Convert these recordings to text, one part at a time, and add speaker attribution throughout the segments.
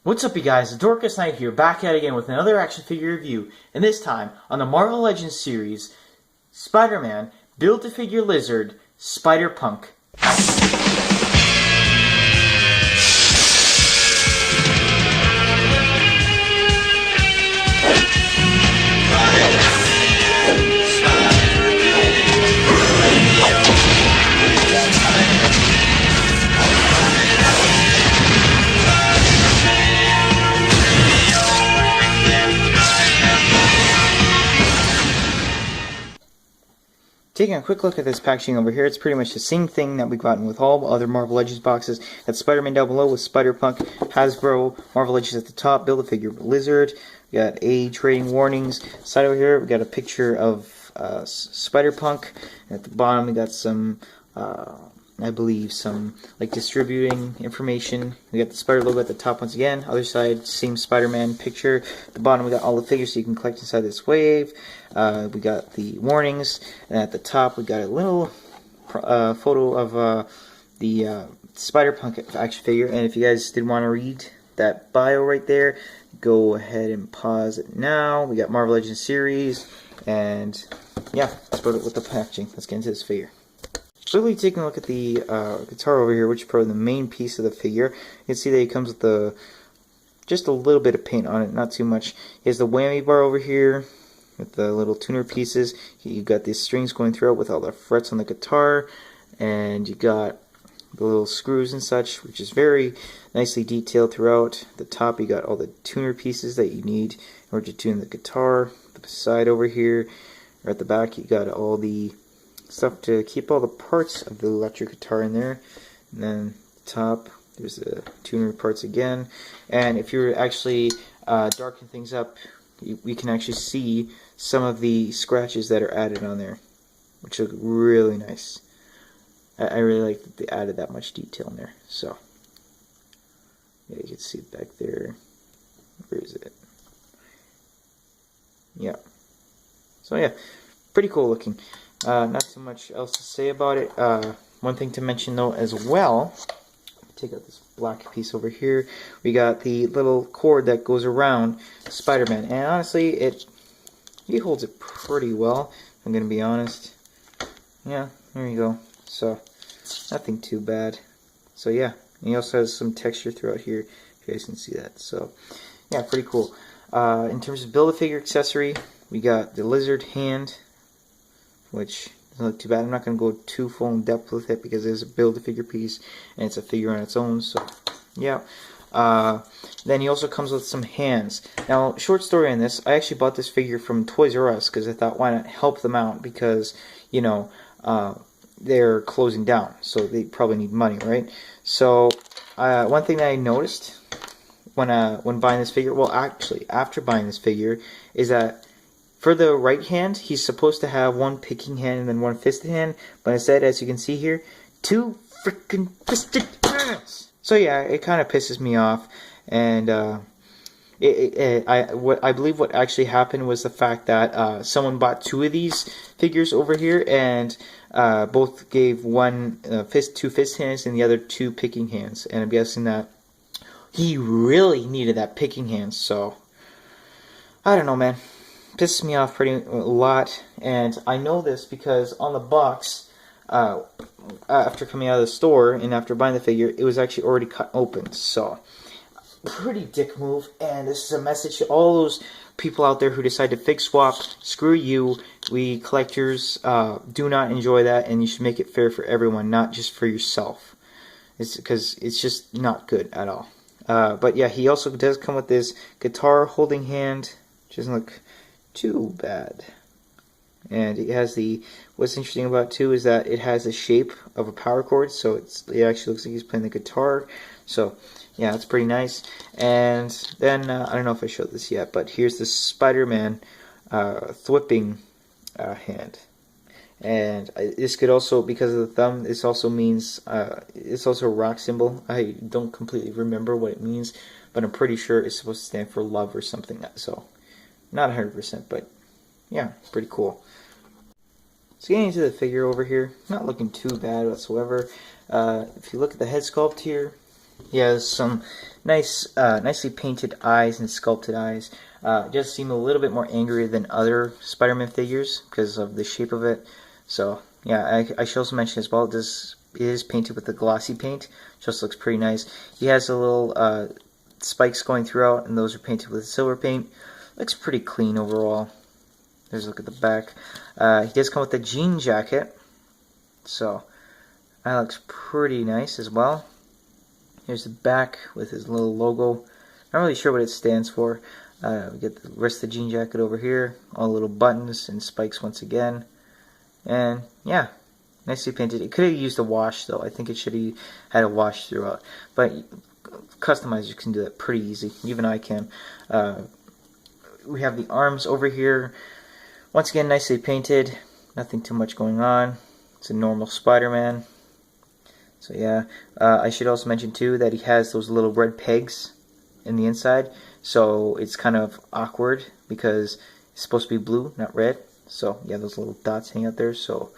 Speaker 1: What's up, you guys? The Dorcas Knight here, back at it again with another action figure review, and this time on the Marvel Legends series, Spider-Man Build-A-Figure Lizard, Spider-Punk. Taking a quick look at this packaging over here, it's pretty much the same thing that we've gotten with all other Marvel Legends boxes. That's Spider-Man down below with Spider-Punk, Hasbro, Marvel Legends at the top, Build-A-Figure Lizard. We got age rating warnings. Side over here, we got a picture of Spider-Punk. And at the bottom, we got some, I believe, some like distributing information. We got the Spider logo at the top once again. Other side, same Spider-Man picture. At the bottom, we got all the figures so you can collect inside this wave. We got the warnings, and at the top we got a little photo of the Spider-Punk action figure. And if you guys did want to read that bio right there, go ahead and pause it now. We got Marvel Legends series, and yeah, that's about it with the packaging. Let's get into this figure. Quickly taking a look at the guitar over here, which is probably the main piece of the figure. You can see that it comes with just a little bit of paint on it, not too much. He has the whammy bar over here with the little tuner pieces. You got these strings going throughout with all the frets on the guitar, and you got the little screws and such, which is very nicely detailed throughout. At the top you got all the tuner pieces that you need in order to tune the guitar. The side over here, or at the back, you got all the stuff to keep all the parts of the electric guitar in there. And then the top, there's the tuner parts again. And if you actually darken things up, we can actually see some of the scratches that are added on there, which look really nice. I really like that they added that much detail in there. So yeah, you can see it back there. Where is it? Yeah. So yeah, pretty cool looking. Not too much else to say about it. One thing to mention though as well, take out this black piece over here, we got the little cord that goes around Spider-Man, and honestly he holds it pretty well, if I'm gonna be honest. Yeah, there you go. So nothing too bad. So yeah, and he also has some texture throughout here, if you guys can see that. So yeah, pretty cool. In terms of Build-A-Figure accessory, we got the lizard hand, which doesn't look too bad. I'm not going to go too full in depth with it because it's a Build-A-Figure piece and it's a figure on its own. So yeah. Then he also comes with some hands. Now, short story on this, I actually bought this figure from Toys R Us because I thought, why not help them out, because you know they're closing down, so they probably need money, right? So one thing that I noticed when buying this figure, well, actually after buying this figure, is that for the right hand, he's supposed to have one picking hand and then one fisted hand, but instead, as you can see here, two freaking fisted hands. So yeah, it kind of pisses me off, and I believe what actually happened was the fact that someone bought two of these figures over here, and both gave one two fist hands and the other two picking hands, and I'm guessing that he really needed that picking hand. So I don't know, man. Pisses me off a lot, and I know this because on the box, after coming out of the store and after buying the figure, it was actually already cut open. So pretty dick move, and this is a message to all those people out there who decide to fig swap. Screw you. We collectors do not enjoy that, and you should make it fair for everyone, not just for yourself. It's because it's just not good at all. But yeah, he also does come with this guitar holding hand, which doesn't look too bad. And it has what's interesting about it too is that it has the shape of a power cord, so it actually looks like he's playing the guitar. So yeah, it's pretty nice. And then I don't know if I showed this yet, but here's the Spider-Man thwipping hand. And this could also, because of the thumb, this also means it's also a rock symbol. I don't completely remember what it means, but I'm pretty sure it's supposed to stand for love or something. So not 100%, but yeah, pretty cool. So getting into the figure over here, not looking too bad whatsoever. If you look at the head sculpt here, he has some nicely painted eyes and sculpted eyes. It does seem a little bit more angry than other Spider-Man figures because of the shape of it. So yeah, I should also mention as well, it is painted with the glossy paint. Just looks pretty nice. He has a little spikes going throughout, and those are painted with silver paint. Looks pretty clean overall. There's a look at the back. He does come with a jean jacket, so that looks pretty nice as well. Here's the back with his little logo. Not really sure what it stands for. We get the rest of the jean jacket over here. All little buttons and spikes once again. And yeah, nicely painted. It could have used a wash though. I think it should have had a wash throughout. But customizers can do that pretty easy. Even I can. We have the arms over here. Once again, nicely painted. Nothing too much going on. It's a normal Spider-Man. So yeah, I should also mention too that he has those little red pegs in the inside. So it's kind of awkward because it's supposed to be blue, not red. So yeah, those little dots hang out there. So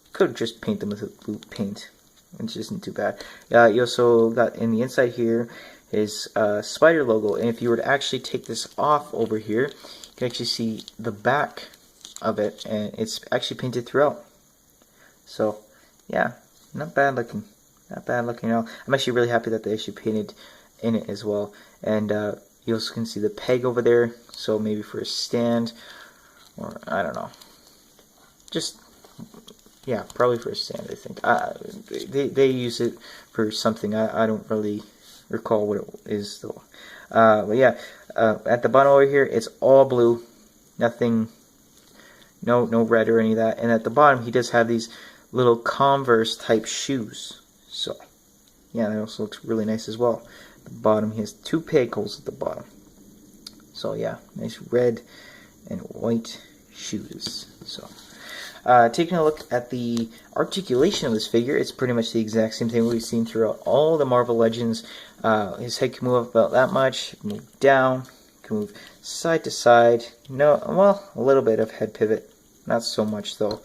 Speaker 1: you could just paint them with blue paint, which isn't too bad. You also got in the inside here his spider logo, and if you were to actually take this off over here, you can actually see the back of it, and it's actually painted throughout. So yeah, not bad looking. Not bad looking at all. I'm actually really happy that they actually painted in it as well. And you also can see the peg over there, so maybe for a stand, or I don't know. Just, yeah, probably for a stand, I think. They use it for something. I don't really recall what it is though. But yeah, at the bottom over here, it's all blue. Nothing, no red or any of that. And at the bottom, he does have these little Converse type shoes. So, yeah, that also looks really nice as well. At the bottom, he has two peg holes at the bottom. So, yeah, nice red and white shoes. So, taking a look at the articulation of this figure, it's pretty much the exact same thing we've seen throughout all the Marvel Legends. His head can move up about that much, move down, can move side to side. No, well, a little bit of head pivot. Not so much, though.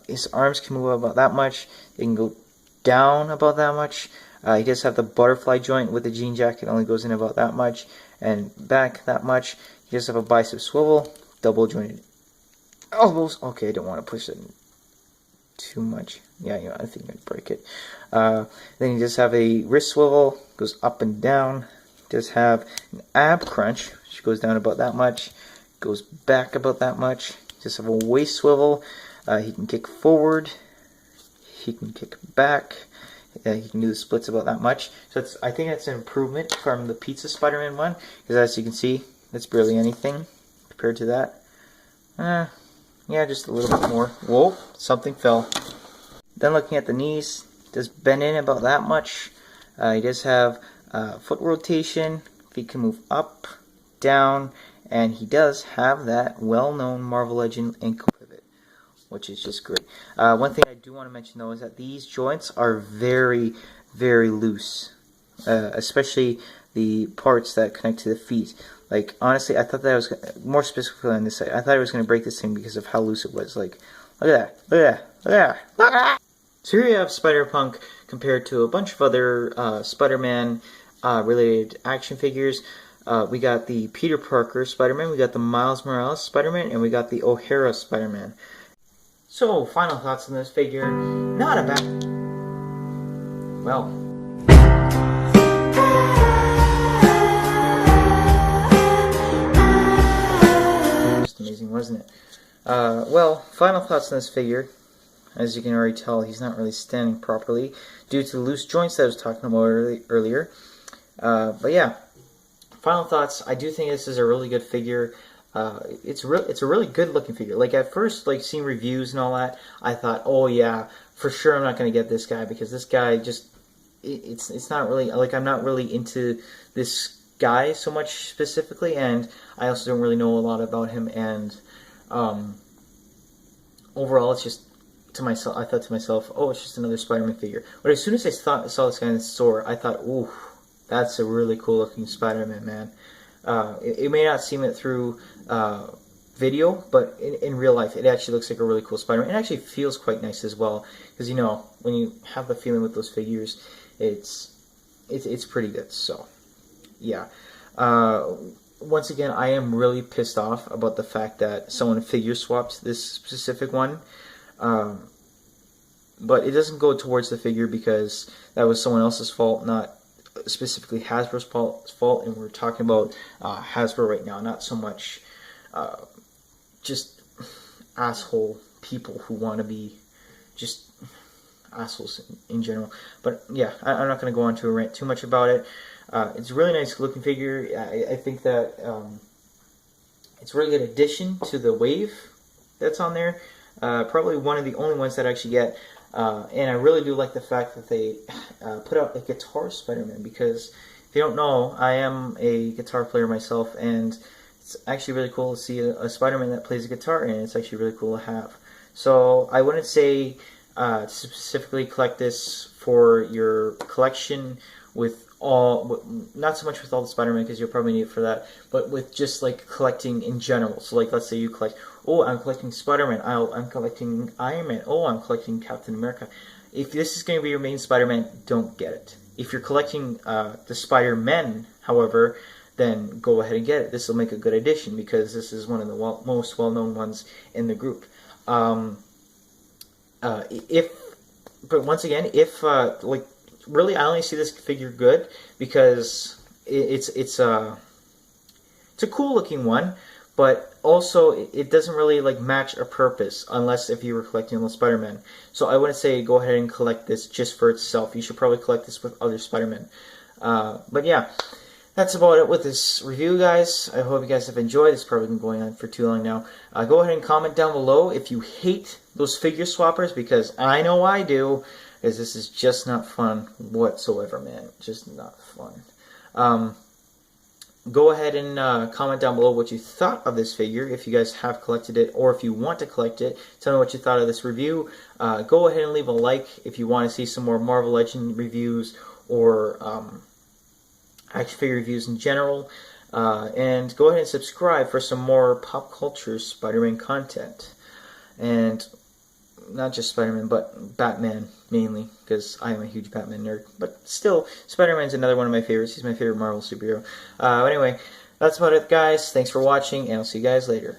Speaker 1: His arms can move about that much. They can go down about that much. He does have the butterfly joint with the jean jacket, only goes in about that much, and back that much. He does have a bicep swivel, double jointed elbows. Okay, I don't want to push it too much. Yeah, I think I'd break it. Then he does have a wrist swivel, goes up and down. He does have an ab crunch, which goes down about that much, goes back about that much. He does have a waist swivel. He can kick forward. He can kick back. He can do the splits about that much. So I think that's an improvement from the Pizza Spider-Man one, because as you can see, that's barely anything compared to that. Yeah, just a little bit more. Whoa, something fell. Then looking at the knees, does bend in about that much. He does have foot rotation. Feet can move up, down, and he does have that well-known Marvel Legend ankle pivot, which is just great. One thing I do want to mention though is that these joints are very, very loose, especially the parts that connect to the feet. Like, honestly, I thought that I was, more specifically on this side, I thought I was going to break this thing because of how loose it was. Like, look at that, look at that, look at that, look at that. So here you have Spider-Punk compared to a bunch of other Spider-Man related action figures. We got the Peter Parker Spider-Man, we got the Miles Morales Spider-Man, and we got the O'Hara Spider-Man. So, final thoughts on this figure. Not a bad... Well... Just amazing, wasn't it? Well, final thoughts on this figure. As you can already tell, he's not really standing properly due to the loose joints that I was talking about earlier. But yeah, final thoughts. I do think this is a really good figure. It's a really good looking figure. Like at first, like seeing reviews and all that, I thought, oh yeah, for sure I'm not gonna get this guy because this guy just it's not really like I'm not really into this guy so much specifically, and I also don't really know a lot about him. And overall, it's just I thought to myself, oh, it's just another Spider-Man figure. But as soon as I saw this guy in the store, I thought, ooh, that's a really cool looking Spider-Man, man. It may not seem it through video, but in real life, it actually looks like a really cool Spider-Man. It actually feels quite nice as well, because you know when you have the feeling with those figures, it's pretty good. So yeah. Once again, I am really pissed off about the fact that someone figure swapped this specific one. But it doesn't go towards the figure because that was someone else's fault, not specifically Hasbro's fault. And we're talking about Hasbro right now, not so much just asshole people who want to be just assholes in general. But yeah, I'm not going to go on to a rant too much about it. It's a really nice looking figure. I think that it's a really good addition to the wave that's on there. Probably one of the only ones that I actually get. And I really do like the fact that they put out a guitar Spider-Man, because if you don't know, I am a guitar player myself, and it's actually really cool to see a Spider-Man that plays a guitar, and it's actually really cool to have. So I wouldn't say to specifically collect this for your collection with all, not so much with all the Spider-Man, because you'll probably need it for that, but with just like collecting in general. So like, let's say you collect, oh, I'm collecting Spider-Man, I'm collecting Iron Man, oh, I'm collecting Captain America. If this is going to be your main Spider-Man, don't get it. If you're collecting the Spider-Men, however, then go ahead and get it. This will make a good addition, because this is one of the most well-known ones in the group. But once again, if like, really, I only see this figure good because it's a cool looking one, but also it doesn't really like match a purpose unless if you were collecting the Spider-Man. So I wouldn't say go ahead and collect this just for itself. You should probably collect this with other Spider-Man. But yeah, that's about it with this review, guys. I hope you guys have enjoyed. It's probably been going on for too long now. Go ahead and comment down below if you hate those figure swappers, because I know I do. Because this is just not fun whatsoever, man. Just not fun. Go ahead and comment down below what you thought of this figure, if you guys have collected it, or if you want to collect it. Tell me what you thought of this review. Go ahead and leave a like if you want to see some more Marvel Legends reviews, or action figure reviews in general. And go ahead and subscribe for some more pop culture Spider-Man content. And not just Spider-Man, but Batman mainly, because I am a huge Batman nerd. But still, Spider-Man's another one of my favorites. He's my favorite Marvel superhero. Anyway, that's about it, guys. Thanks for watching, and I'll see you guys later.